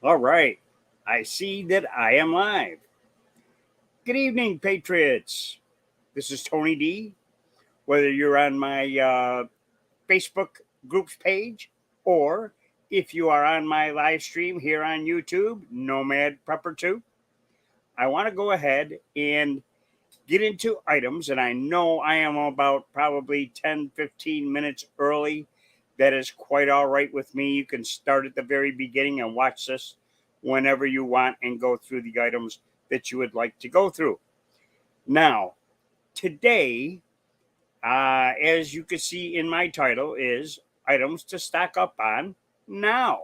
All right. I see that I am live. Good evening, Patriots. This is Tony D. Whether you're on my Facebook groups page or if you are on my live stream here on YouTube, Nomad Prepper 2, I want to go ahead and get into items. And I know I am about probably 10, 15 minutes early. That is quite all right with me. You can start at the very beginning and watch this whenever you want and go through the items that you would like to go through. Now, today, as you can see in my title, is items to stock up on now.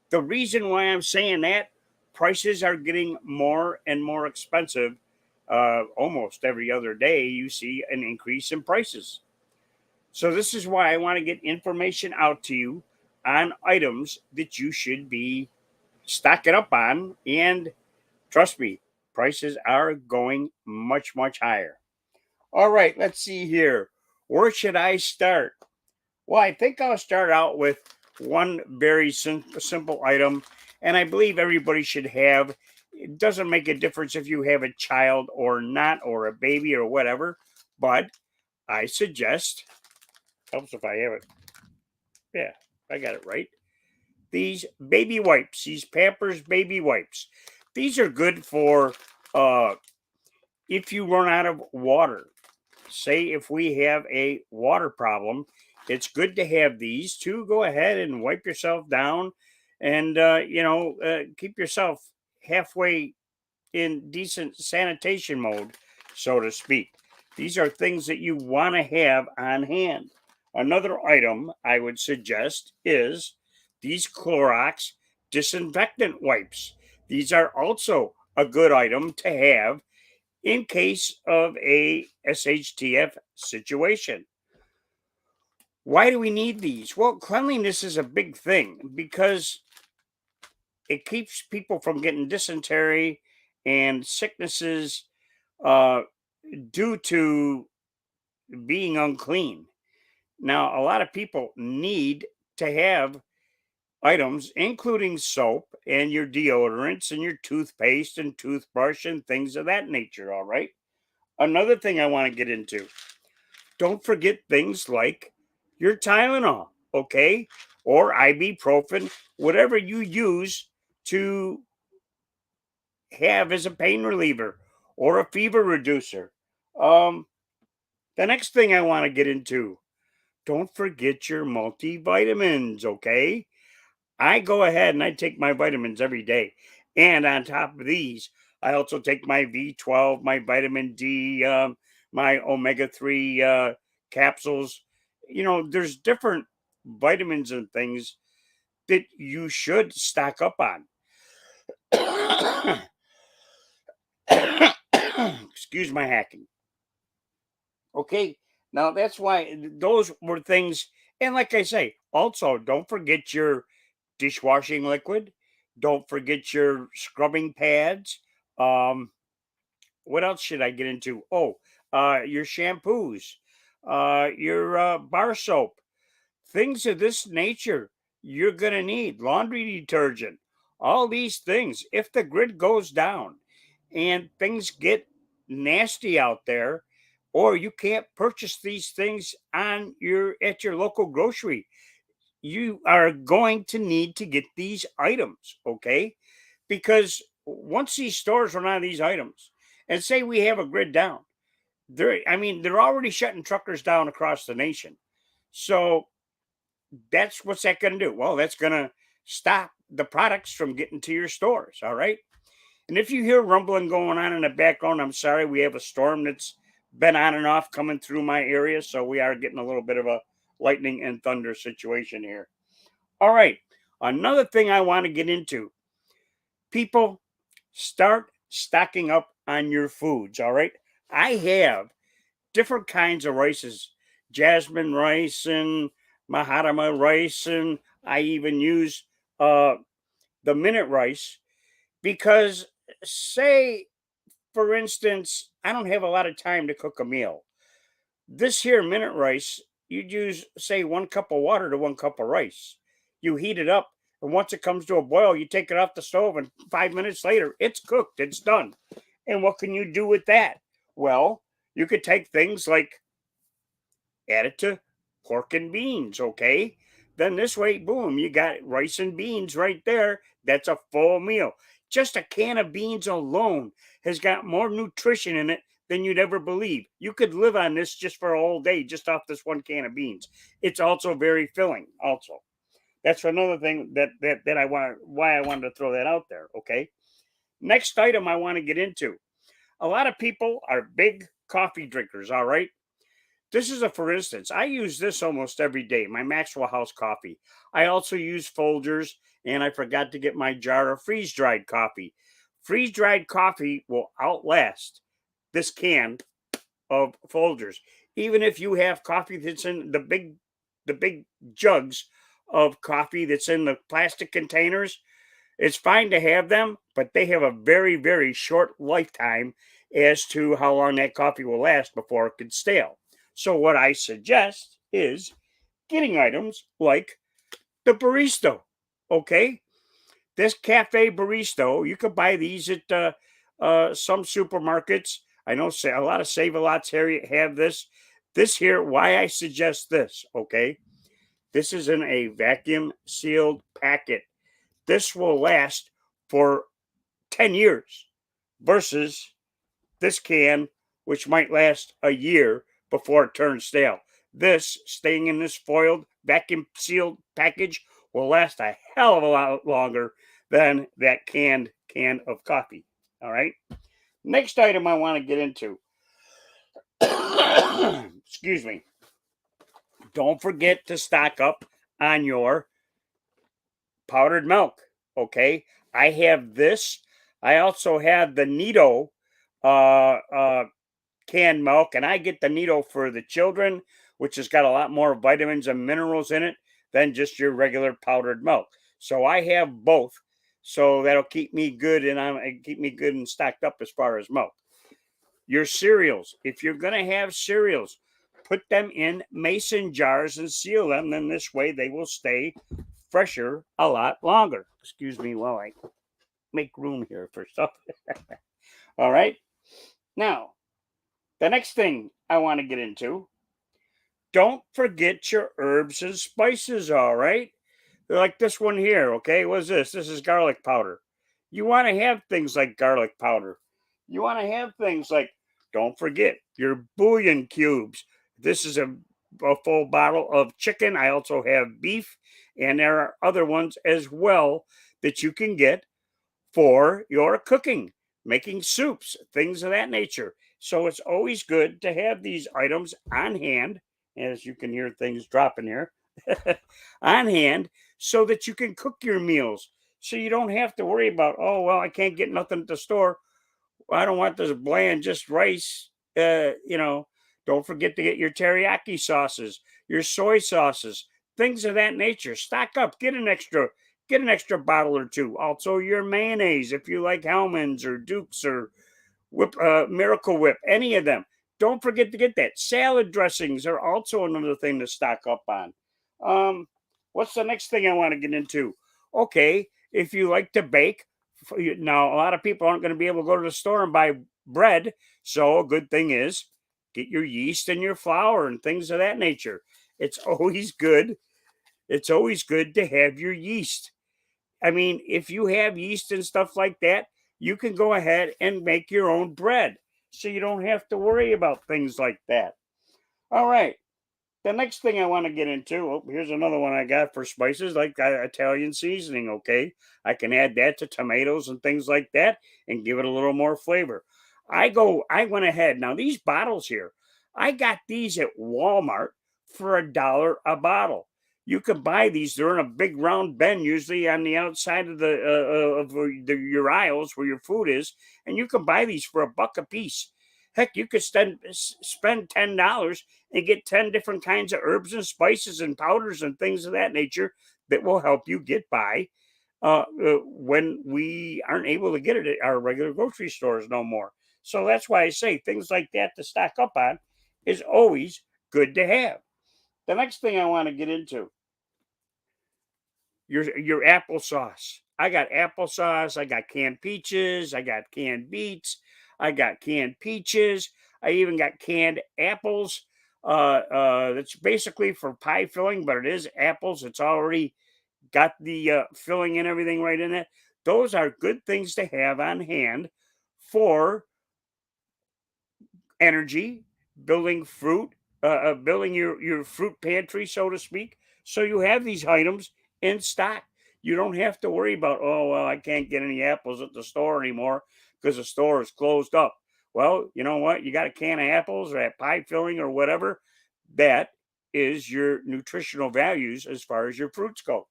The reason why I'm saying that, prices are getting more and more expensive. Almost every other day, you see an increase in prices. So, this is why I want to get information out to you on items that you should be stocking up on. And trust me, prices are going much, much higher. All right, let's see here. Where should I start? Well, I think I'll start out with one very simple item, and I believe everybody should have. It doesn't make a difference if you have a child or not, or a baby or whatever, but I suggest, helps if I have it. Yeah, I got it right. These baby wipes, these Pampers baby wipes. These are good for uh, if you run out of water. Say if we have a water problem, it's good to have these to go ahead and wipe yourself down and keep yourself halfway in decent sanitation mode, so to speak. These are things that you want to have on hand. Another item I would suggest is these Clorox disinfectant wipes. These are also a good item to have in case of a SHTF situation. Why do we need these? Well, cleanliness is a big thing because it keeps people from getting dysentery and sicknesses uh, due to being unclean. Now, a lot of people need to have items, including soap and your deodorants and your toothpaste and toothbrush and things of that nature. All right. Another thing I want to get into, don't forget things like your Tylenol, okay? Or ibuprofen, whatever you use to have as a pain reliever or a fever reducer. Um, the next thing I want to get into, don't forget your multivitamins, okay? I go ahead and I take my vitamins every day. And on top of these, I also take my V12, my vitamin D, my omega 3 capsules. There's different vitamins and things that you should stock up on. Excuse my hacking. Okay. Now that's why those were things. And like I say, also don't forget your dishwashing liquid. Don't forget your scrubbing pads. Um, what else should I get into? Oh, your shampoos, your bar soap, things of this nature. You're gonna need laundry detergent. All these things. If the grid goes down and things get nasty out there, or you can't purchase these things on your at your local grocery, you are going to need to get these items, okay? Because once these stores run out of these items, and say we have a grid down, they're already shutting truckers down across the nation. So what's that going to do? Well, that's going to stop the products from getting to your stores, all right? And if you hear rumbling going on in the background, I'm sorry, we have a storm that's been on and off coming through my area, so we are getting a little bit of a lightning and thunder situation here. All right. Another thing I want to get into, people, start stocking up on your foods. All right. I have different kinds of rices, jasmine rice and Mahatma rice, and I even use uh, the minute rice because, say, for instance, I don't have a lot of time to cook a meal. This here minute rice, you'd use, say, 1 cup of water to 1 cup of rice. You heat it up. And once it comes to a boil, you take it off the stove, and 5 minutes later, it's cooked, it's done. And what can you do with that? Well, you could take things like add it to pork and beans, okay? Then this way, boom, you got rice and beans right there. That's a full meal. Just a can of beans alone has got more nutrition in it than you'd ever believe. You could live on this just for a whole day, just off this one can of beans. It's also very filling, also. That's another thing that I want why I wanted to throw that out there. Okay. Next item I want to get into. A lot of people are big coffee drinkers, all right? This is a for instance. I use this almost every day, my Maxwell House coffee. I also use Folgers, and I forgot to get my jar of freeze-dried coffee. Freeze-dried coffee will outlast this can of Folgers. Even if you have coffee that's in the big jugs of coffee that's in the plastic containers, it's fine to have them, but they have a very, very short lifetime as to how long that coffee will last before it gets stale. So, what I suggest is getting items like the Barista. Okay, this Cafe Barista, you could buy these at some supermarkets. I know a lot of Save-A-Lots here have this. This here, why I suggest this. Okay, this is in a vacuum sealed packet. This will last for 10 years versus this can, which might last a year before it turns stale. This, staying in this foiled, vacuum sealed package, will last a hell of a lot longer than that can of coffee. All right. Next item I want to get into. Excuse me. Don't forget to stock up on your powdered milk. Okay. I have this. I also have the Nido canned milk, and I get the Nido for the children, which has got a lot more vitamins and minerals in it than just your regular powdered milk. So I have both. So that'll keep me good, and keep me good and stacked up as far as milk. Your cereals, if you're going to have cereals, put them in mason jars and seal them. Then this way they will stay fresher a lot longer. Excuse me while I make room here for stuff. All right. Now, the next thing I want to get into, don't forget your herbs and spices, all right? Like this one here, okay? What's this? This is garlic powder. You want to have things like garlic powder. You want to have things like, don't forget your bouillon cubes. This is a full bottle of chicken. I also have beef, and there are other ones as well that you can get for your cooking, making soups, things of that nature. So it's always good to have these items on hand, as you can hear things dropping here, on hand, so that you can cook your meals. So you don't have to worry about, oh, well, I can't get nothing at the store. Well, I don't want this bland, just rice. Don't forget to get your teriyaki sauces, your soy sauces, things of that nature. Stock up, get an extra bottle or two. Also, your mayonnaise, if you like Hellmann's or Duke's or Miracle Whip, any of them. Don't forget to get that. Salad dressings are also another thing to stock up on. Um, what's the next thing I want to get into? Okay, if you like to bake, now a lot of people aren't going to be able to go to the store and buy bread. So a good thing is get your yeast and your flour and things of that nature. It's always good. It's always good to have your yeast. I mean, if you have yeast and stuff like that, you can go ahead and make your own bread. So you don't have to worry about things like that. All right. The next thing I want to get into, here's another one I got for spices, like Italian seasoning. Okay. I can add that to tomatoes and things like that and give it a little more flavor. I went ahead. Now, these bottles here, I got these at Walmart for $1 a bottle. You can buy these. They're in a big round bin, usually on the outside of your aisles where your food is, and you can buy these for $1 a piece. Heck, you could spend $10 and get 10 different kinds of herbs and spices and powders and things of that nature that will help you get by when we aren't able to get it at our regular grocery stores no more. So that's why I say things like that to stock up on is always good to have. The next thing I want to get into, your applesauce. I got applesauce. I got canned peaches. I got canned beets. I got canned peaches. I even got canned apples. That's basically for pie filling, but it is apples. It's already got the filling and everything right in it. Those are good things to have on hand for energy, building fruit, building your fruit pantry, so to speak. So you have these items in stock. You don't have to worry about, oh, well, I can't get any apples at the store anymore because the store is closed up. Well, you know what? You got a can of apples or that pie filling or whatever. That is your nutritional values as far as your fruits go.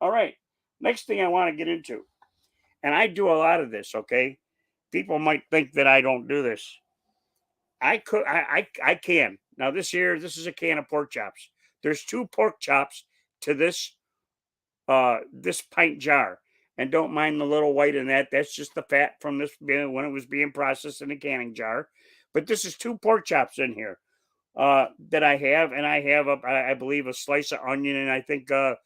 All right. Next thing I want to get into, and I do a lot of this, okay? People might think that I don't do this. I could I can. Now this is a can of pork chops. There's two pork chops to this pint jar. And don't mind the little white in that. That's just the fat from this when it was being processed in a canning jar. But this is two pork chops in here that I have, and I have I believe a slice of onion, and I think a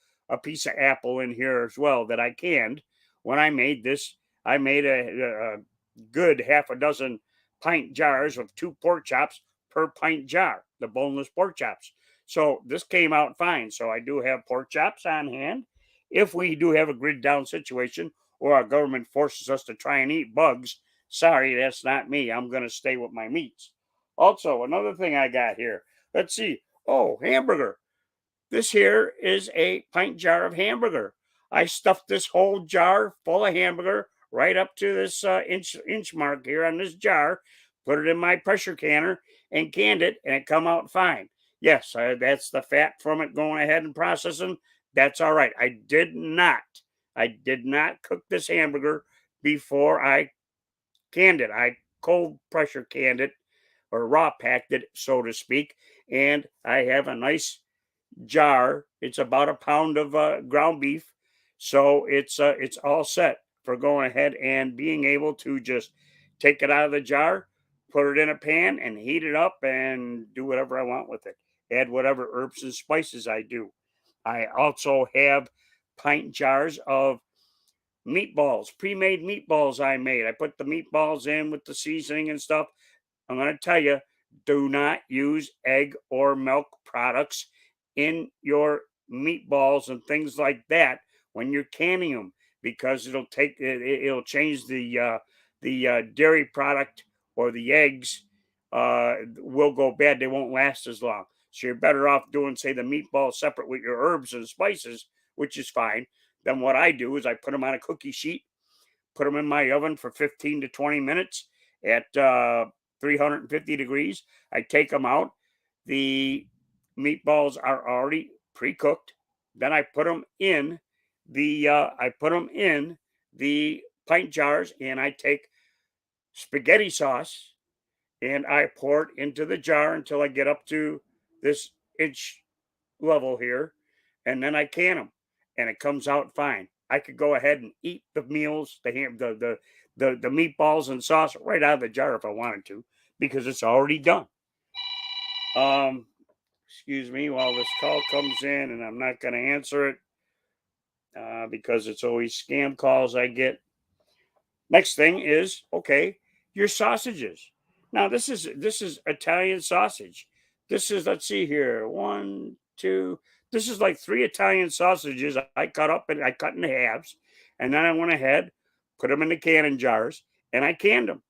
piece of apple in here as well that I canned when I made this. I made a good half a dozen pint jars of two pork chops per pint jar, the boneless pork chops. So this came out fine. So I do have pork chops on hand. If we do have a grid down situation or our government forces us to try and eat bugs, sorry, that's not me. I'm going to stay with my meats. Also, another thing I got here. Let's see. Oh, hamburger. This here is a pint jar of hamburger. I stuffed this whole jar full of hamburger right up to this inch mark here on this jar. Put it in my pressure canner and canned it, and it come out fine. Yes, that's the fat from it going ahead and processing. That's all right. I did not cook this hamburger before I canned it. I cold pressure canned it or raw packed it, so to speak. And I have a nice jar. It's about a pound of ground beef, so it's all set for going ahead and being able to just take it out of the jar, put it in a pan, and heat it up, and do whatever I want with it. Add whatever herbs and spices I do. I also have pint jars of meatballs, pre-made meatballs I made. I put the meatballs in with the seasoning and stuff. I'm going to tell you, do not use egg or milk products in your meatballs and things like that when you're canning them because it'll change the dairy product or the eggs will go bad. They won't last as long. So you're better off doing, say, the meatball separate with your herbs and spices, which is fine. Then what I do is I put them on a cookie sheet, put them in my oven for 15 to 20 minutes at 350 degrees. I take them out. The meatballs are already pre-cooked. Then I put them in the pint jars, and I take spaghetti sauce and I pour it into the jar until I get up to this inch level here, and then I can them, and it comes out fine. I could go ahead and eat the meals, the ham, the meatballs and sauce right out of the jar if I wanted to, because it's already done. Um, excuse me while this call comes in, and I'm not going to answer it because it's always scam calls I get. Next thing is okay, your sausages. Now this is Italian sausage. This is, let's see here, one, two. This is like three Italian sausages I cut up and I cut in halves, and then I went ahead, put them in the canning jars, and I canned them.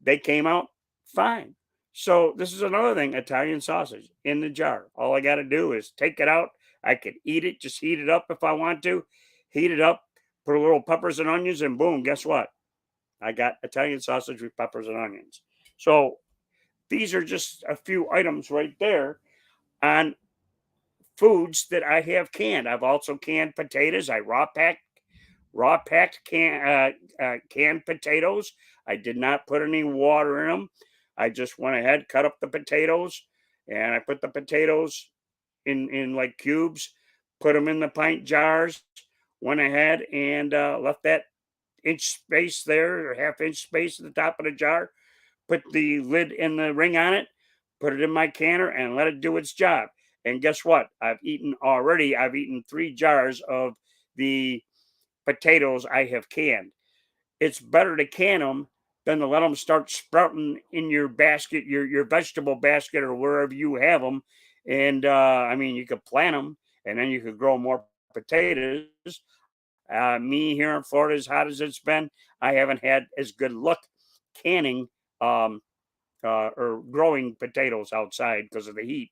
They came out fine. So this is another thing, Italian sausage in the jar. All I got to do is take it out. I can eat it, just heat it up if I want to. Heat it up, put a little peppers and onions, and boom, guess what? I got Italian sausage with peppers and onions. So these are just a few items right there on foods that I have canned. I've also canned potatoes. I raw packed canned potatoes. I did not put any water in them. I just went ahead, cut up the potatoes, and I put the potatoes in like cubes, put them in the pint jars, went ahead and left that inch space there or half inch space at the top of the jar, put the lid in the ring on it, put it in my canner, and let it do its job. And guess what? I've eaten 3 jars of the potatoes I have canned. It's better to can them than to let them start sprouting in your basket, your vegetable basket, or wherever you have them. And I mean, you could plant them, and then you could grow more potatoes. Me here in Florida, as hot as it's been, I haven't had as good luck canning um, or growing potatoes outside because of the heat.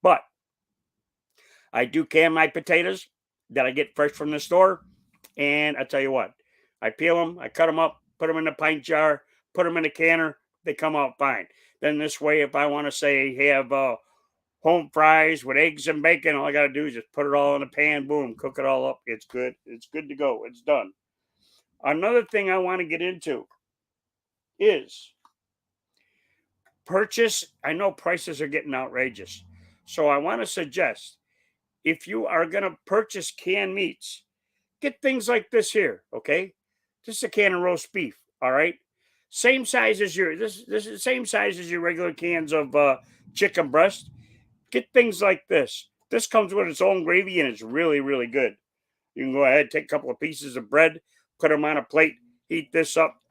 But I do can my potatoes that I get fresh from the store. And I tell you what, I peel them, I cut them up, put them in a pint jar, put them in a canner. They come out fine. Then this way, if I want to say have home fries with eggs and bacon, all I got to do is just put it all in a pan, boom, cook it all up. It's good. It's good to go. It's done. Another thing I want to get into is purchase. I know prices are getting outrageous. So I want to suggest if you are going to purchase canned meats, get things like this here, okay? This is a can of roast beef, all right? Same size as your this is the same size as your regular cans of chicken breast. Get things like this. This comes with its own gravy and it's really really good. You can go ahead, take a couple of pieces of bread, put them on a plate, heat this up,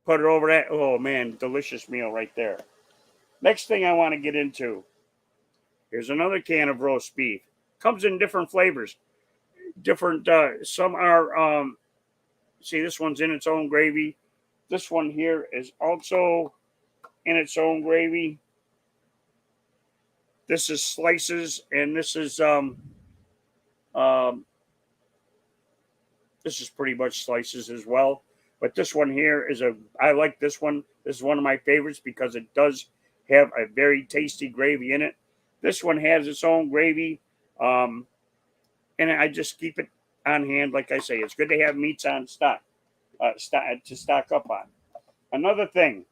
put it over that. Oh man, delicious meal right there. Next thing I want to get into, here's another can of roast beef. Comes in different flavors. Different some are see, this one's in its own gravy. This one here is also in its own gravy. This is slices, and um this is pretty much slices as well. But this one here is I like this one. This is one of my favorites because it does have a very tasty gravy in it. This one has its own gravy. Um, and I just keep it on hand. Like I say, it's good to have meats on to stock up on. Another thing,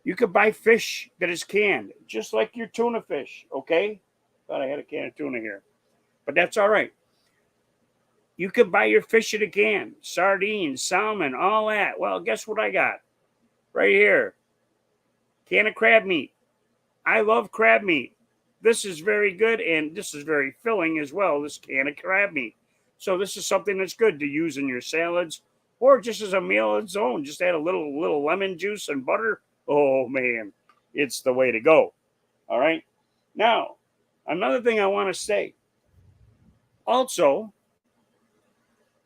you could buy fish that is canned, just like your tuna fish. Okay, thought I had a can of tuna here, but that's all right. You could buy your fish in a can, sardines, salmon, all that. Well, guess what I got right here? Can of crab meat. I love crab meat. This is very good, and this is very filling as well. This can of crab meat. So this is something that's good to use in your salads or just as a meal on its own. Just add a little lemon juice and butter. Oh man, it's the way to go. All right. Now, another thing I want to say. Also,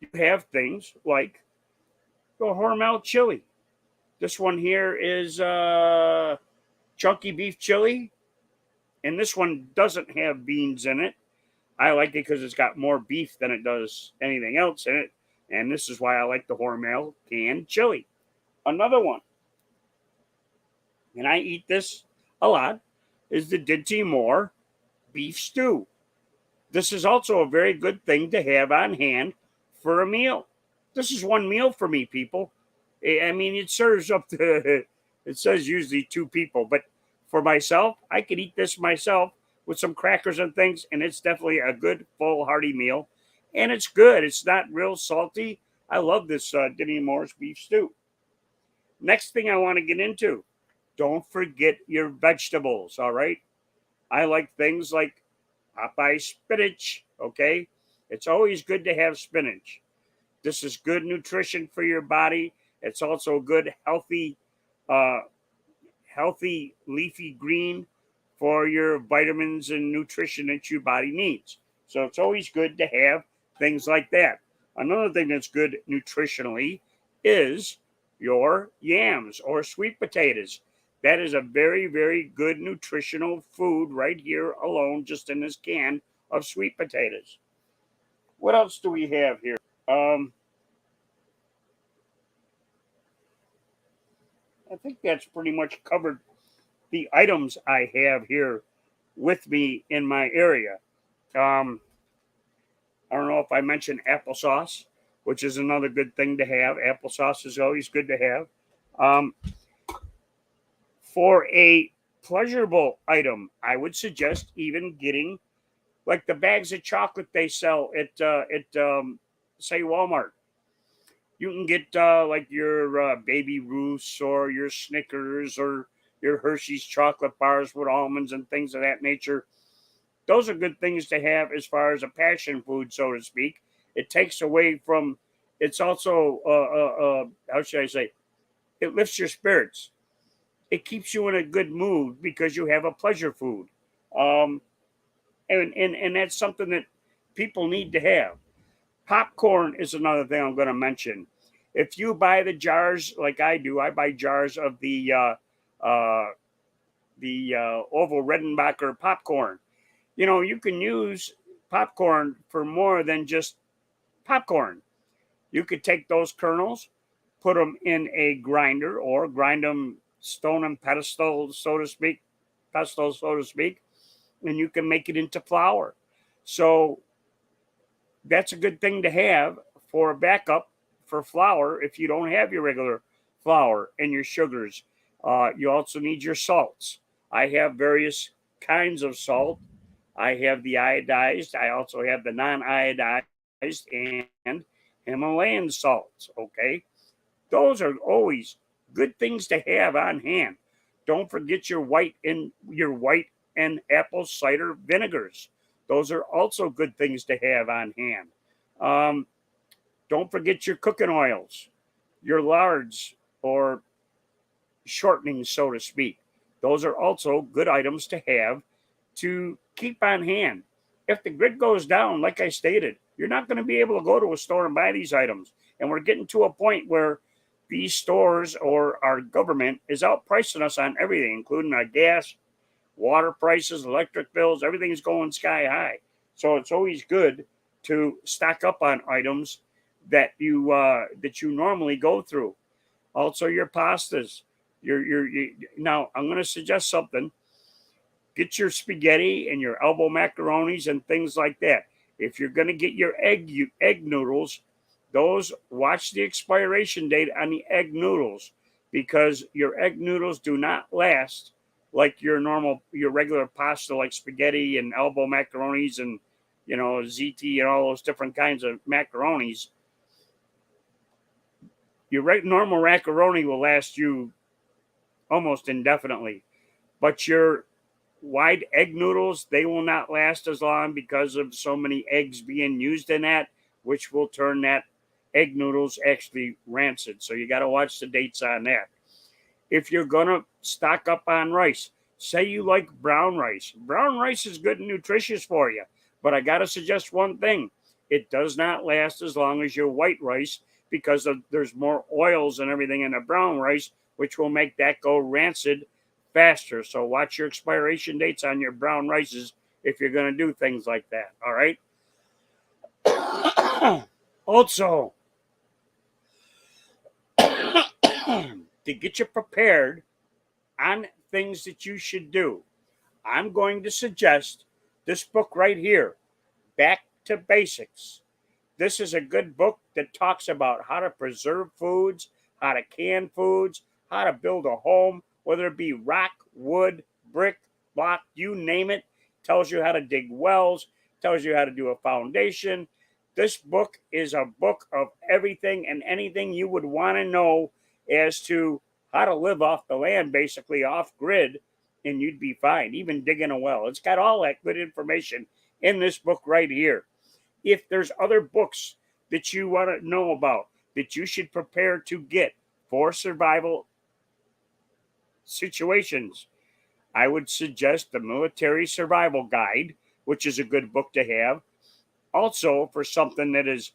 you have things like the Hormel chili. This one here is chunky beef chili, and this one doesn't have beans in it. I like it because it's got more beef than it does anything else in it. And this is why I like the Hormel canned chili. Another one, and I eat this a lot, is the Dinty Moore beef stew. This is also a very good thing to have on hand for a meal. This is one meal for me, people. I mean, it serves up to, it says usually two people, but for myself, I could eat this myself with some crackers and things, and it's definitely a good, full, hearty meal. And it's good. It's not real salty. I love this Dinty Moore's beef stew. Next thing I want to get into, don't forget your vegetables, all right? I like things like Popeye spinach, okay? It's always good to have spinach. This is good nutrition for your body. It's also good, uh, healthy leafy green for your vitamins and nutrition that your body needs. So it's always good to have things like that. Another thing that's good nutritionally is your yams or sweet potatoes. That is a very, very good nutritional food right here alone, just in this can of sweet potatoes. What else do we have here? Um, I think that's pretty much covered the items I have here with me in my area. Um, I don't know if I mentioned applesauce, which is another good thing to have. Applesauce is always good to have. Um, for a pleasurable item, I would suggest even getting like the bags of chocolate they sell at say Walmart. You can get like your Baby Ruths or your Snickers or your Hershey's chocolate bars with almonds and things of that nature. Those are good things to have as far as a passion food, so to speak. It takes away from. It's also how should I say? It lifts your spirits. It keeps you in a good mood because you have a pleasure food. Um, and that's something that people need to have. Popcorn is another thing I'm going to mention. If you buy the jars like I do, I buy jars of uh, the Oval Redenbacher popcorn. You know, you can use popcorn for more than just popcorn. You could take those kernels, put them in a grinder, or grind them stone and pedestal, so to speak, pestle, so to speak, and you can make it into flour. So that's a good thing to have for a backup for flour if you don't have your regular flour and your sugars. You also need your salts. I have various kinds of salt. I have the iodized. I also have the non-iodized and Himalayan salts. Okay, those are always good things to have on hand. Don't forget your white and apple cider vinegars. Those are also good things to have on hand. Um, don't forget your cooking oils, your lards or shortening, so to speak. Those are also good items to have to keep on hand. If the grid goes down, like I stated, you're not going to be able to go to a store and buy these items. And we're getting to a point where these stores or our government is outpricing us on everything, including our gas, water prices, electric bills, everything's going sky high. So it's always good to stock up on items that you normally go through. Also, your pastas. Now, I'm going to suggest something. Get your spaghetti and your elbow macaronis and things like that. If you're going to get your egg noodles, those watch the expiration date on the egg noodles because your egg noodles do not last like your regular pasta like spaghetti and elbow macaronis and ziti and all those different kinds of macaronis. Your normal macaroni will last you almost indefinitely, but your wide egg noodles, they will not last as long because of so many eggs being used in that, which will turn that egg noodles actually rancid. So you got to watch the dates on that. If you're going to stock up on rice, say you like brown rice. Brown rice is good and nutritious for you, but I got to suggest one thing. It does not last as long as your white rice because there's more oils and everything in the brown rice, which will make that go rancid faster. So watch your expiration dates on your brown rices if you're going to do things like that. All right. Also, to get you prepared on things that you should do, I'm going to suggest this book right here, Back to Basics. This is a good book that talks about how to preserve foods, how to can foods, how to build a home, whether it be rock, wood, brick, block, you name it. Tells you how to dig wells, tells you how to do a foundation. This book is a book of everything and anything you would want to know as to how to live off the land, basically off grid, and you'd be fine, even digging a well. It's got all that good information in this book right here. If there's other books that you want to know about that you should prepare to get for survival situations, I would suggest the Military Survival Guide, which is a good book to have. Also, for something that is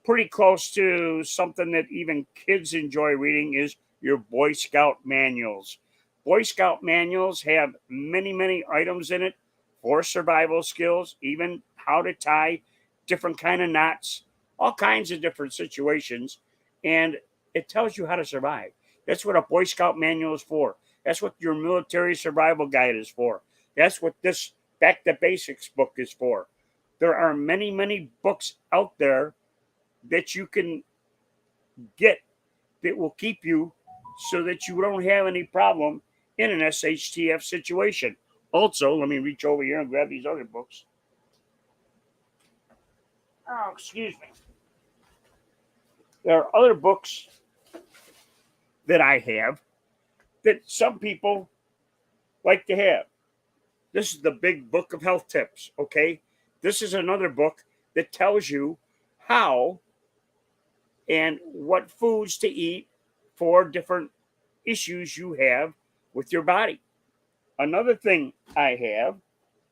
pretty close to something that even kids enjoy reading, is your Boy Scout manuals. Boy Scout manuals have many, many items in it for survival skills, even how to tie different kind of knots, all kinds of different situations, and it tells you how to survive. That's what a Boy Scout manual is for. That's what your military survival guide is for. That's what this Back to Basics book is for. There are many, many books out there that you can get that will keep you so that you don't have any problem in an SHTF situation. Also, let me reach over here and grab these other books. Oh, excuse me. There are other books that I have that some people like to have. This is the big book of health tips. Okay. This is another book that tells you how and what foods to eat for different issues you have with your body. Another thing I have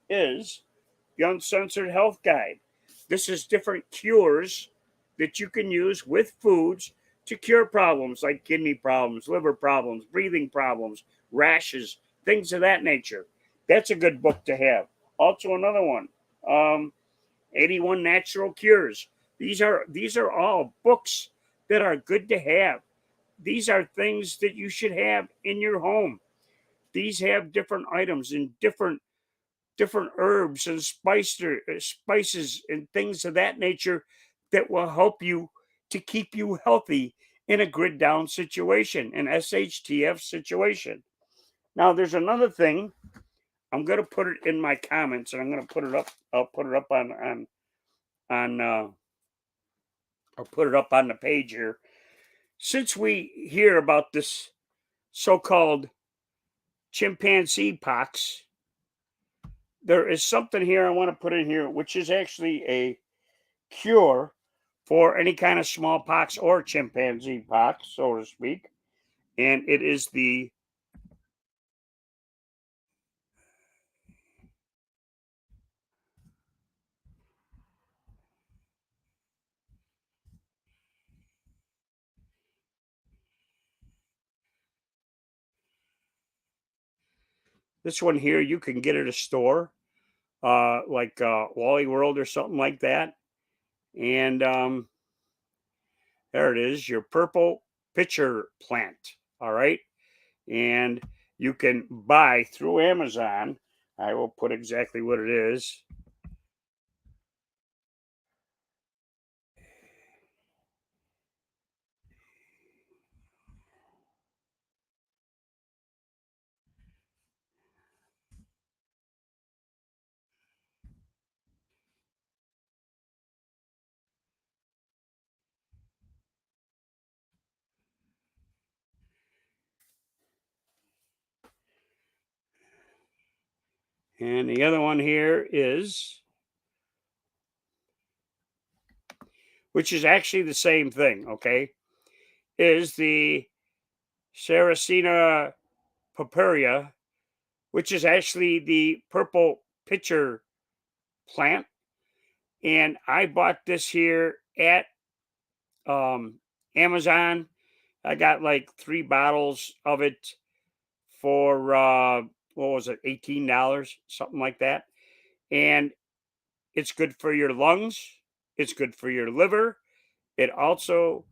is the Uncensored Health Guide. This is different cures that you can use with foods to cure problems like kidney problems, liver problems, breathing problems, rashes, things of that nature. That's a good book to have. Also, another one, um, 81 Natural Cures. These are all books that are good to have. These are things that you should have in your home. These have different items and different herbs and spices and things of that nature that will help you to keep you healthy in a grid down situation, an SHTF situation. Now, there's another thing. I'm going to put it in my comments, and I'm going to put it up. I'll put it up on. I'll put it up on the page here. Since we hear about this so-called chimpanzee pox, there is something here I want to put in here, which is actually a cure for any kind of smallpox or chimpanzee pox, so to speak. And it is this one here. You can get at a store, like Wally World or something like that. And there it is, your purple pitcher plant. All right. And you can buy through Amazon. I will put exactly what it is. And the other one here is, which is actually the same thing, okay, is the Sarracenia purpurea, which is actually the purple pitcher plant. And I bought this here at um, Amazon. I got like 3 bottles of it for what was it, $18, something like that. And it's good for your lungs. It's good for your liver. It also,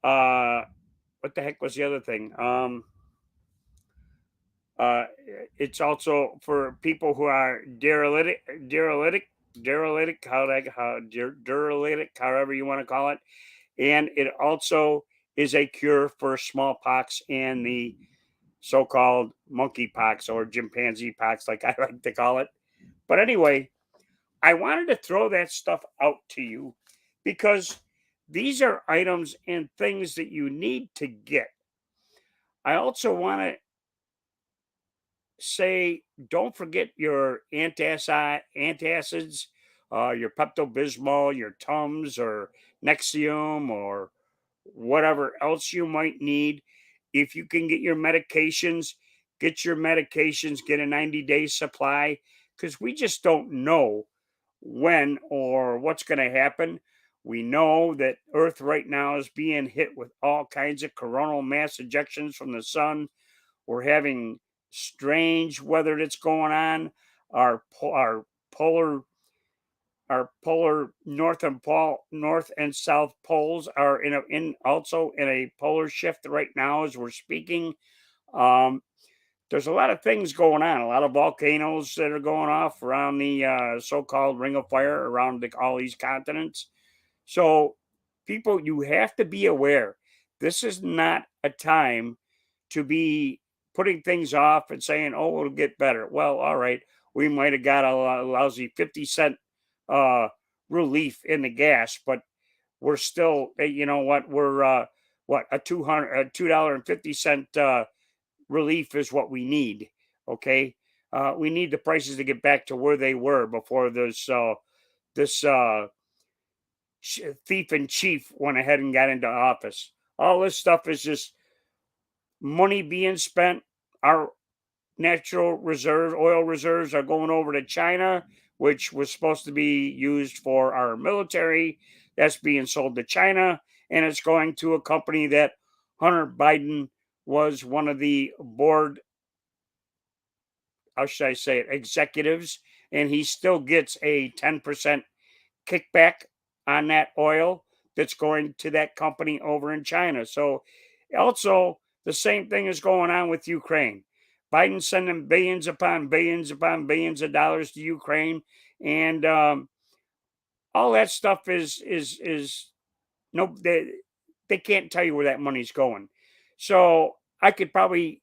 what the heck was the other thing? Uh, it's also for people who are derelitic, derelitic, however you want to call it. And it also is a cure for smallpox and the so-called monkeypox or chimpanzee pox, like I like to call it. But anyway, I wanted to throw that stuff out to you because these are items and things that you need to get. I also want to say, don't forget your antacids, your Pepto Bismol, your Tums or Nexium or whatever else you might need. If you can get your medications, get your medications, get a 90-day supply because we just don't know when or what's going to happen. We know that Earth right now is being hit with all kinds of coronal mass ejections from the sun. We're having strange weather that's going on. Our polar north and south poles are in also in a polar shift right now as we're speaking. Um, there's a lot of things going on, a lot of volcanoes that are going off around the so-called Ring of Fire around all these continents. So, people, you have to be aware. This is not a time to be putting things off and saying, "Oh, it'll get better." Well, all right, we might have got a lousy 50 cent uh, relief in the gas, but we're still, you know what? We're what a $2.50 relief is what we need. Okay, We need the prices to get back to where they were before this thief in chief went ahead and got into office. All this stuff is just money being spent. Our natural reserve oil reserves are going over to China, which was supposed to be used for our military. That's being sold to China, and it's going to a company that Hunter Biden was one of the board, how should I say it, executives, and he still gets a 10% kickback on that oil that's going to that company over in China. So, also, the same thing is going on with Ukraine. Biden sending billions upon billions upon billions of dollars to Ukraine, and all that stuff is no, they can't tell you where that money's going. So I could probably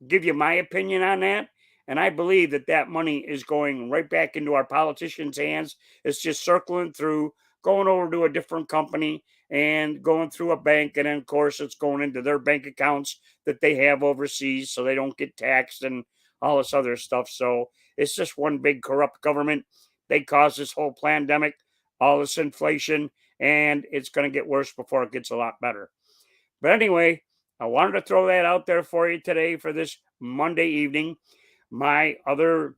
give you my opinion on that. And I believe that that money is going right back into our politicians' hands. It's just circling through, going over to a different company and going through a bank. And then, of course, it's going into their bank accounts that they have overseas so they don't get taxed and all this other stuff. So it's just one big corrupt government. They caused this whole pandemic, all this inflation, and it's going to get worse before it gets a lot better. But anyway, I wanted to throw that out there for you today for this Monday evening. My other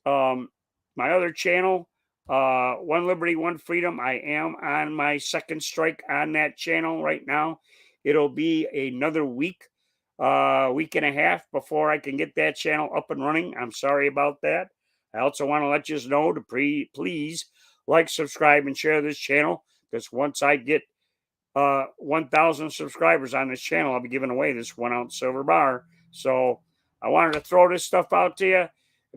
my other channel, One Liberty, One Freedom. I am on my second strike on that channel right now. It'll be another week, week and a half before I can get that channel up and running. I'm sorry about that. I also want to let you know to please like, subscribe, and share this channel, because once I get 1,000 subscribers on this channel, I'll be giving away this 1 ounce silver bar. So I wanted to throw this stuff out to you.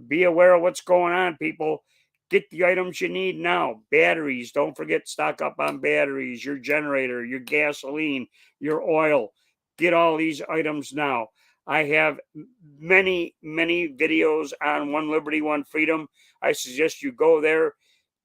Be aware of what's going on, people. Get the items you need now. Batteries. Don't forget, stock up on batteries, your generator, your gasoline, your oil. Get all these items now. I have many, many videos on One Liberty, One Freedom. I suggest you go there,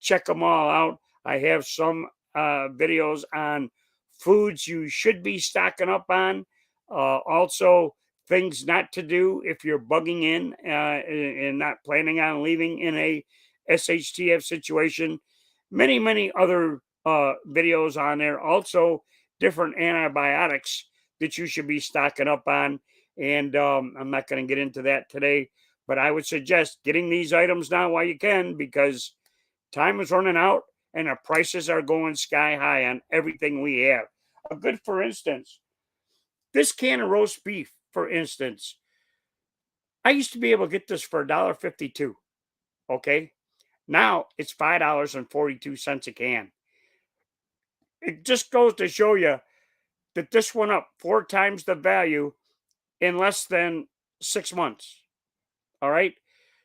check them all out. I have some videos on foods you should be stocking up on. Also, things not to do if you're bugging in and not planning on leaving in a SHTF situation. Many, many other videos on there. Also, different antibiotics that you should be stocking up on. And I'm not going to get into that today, but I would suggest getting these items now while you can, because time is running out and the prices are going sky high on everything we have. A good, for instance, this can of roast beef, for instance, I used to be able to get this for $1.52. Okay. Now it's $5.42 a can. It just goes to show you that this went up 4 times the value in less than 6 months. All right.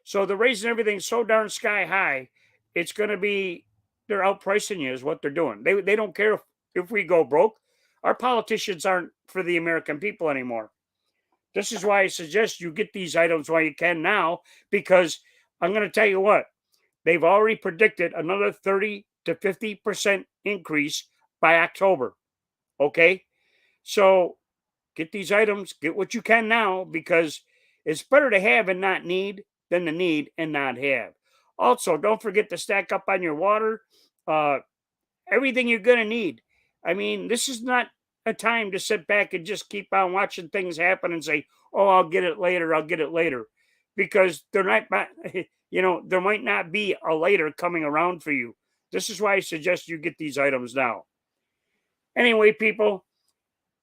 So they're raising everything so darn sky high, it's going to be, they're outpricing you, is what they're doing. They don't care if we go broke. Our politicians aren't for the American people anymore. This is why I suggest you get these items while you can now, because I'm going to tell you what, they've already predicted another 30 to 50% increase by October. Okay. So get these items, get what you can now, because it's better to have and not need than to need and not have. Also, don't forget to stack up on your water, everything you're going to need. I mean, this is not a time to sit back and just keep on watching things happen and say, oh, I'll get it later. I'll get it later. Because there there might not be a later coming around for you. This is why I suggest you get these items now. Anyway, people,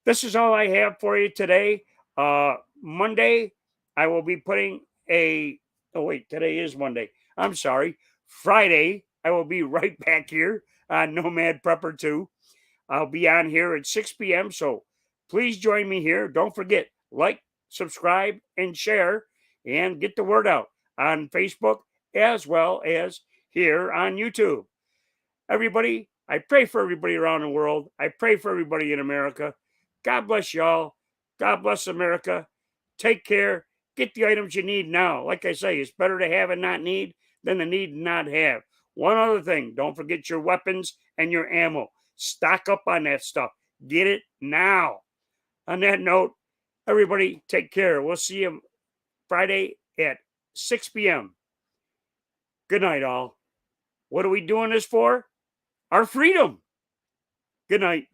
this is all I have for you today. Monday, I will be putting a. Oh, wait, today is Monday. I'm sorry. Friday, I will be right back here on Nomad Prepper 2. I'll be on here at 6 p.m. So please join me here. Don't forget, like, subscribe, and share, and get the word out on Facebook as well as here on YouTube. Everybody, I pray for everybody around the world. I pray for everybody in America. God bless y'all. God bless America. Take care. Get the items you need now. Like I say, it's better to have and not need than to need and not have. One other thing, don't forget your weapons and your ammo. Stock up on that stuff. Get it now. On that note, everybody, take care. We'll see you Friday at 6 p.m. Good night, all. What are we doing this for? Our freedom. Good night.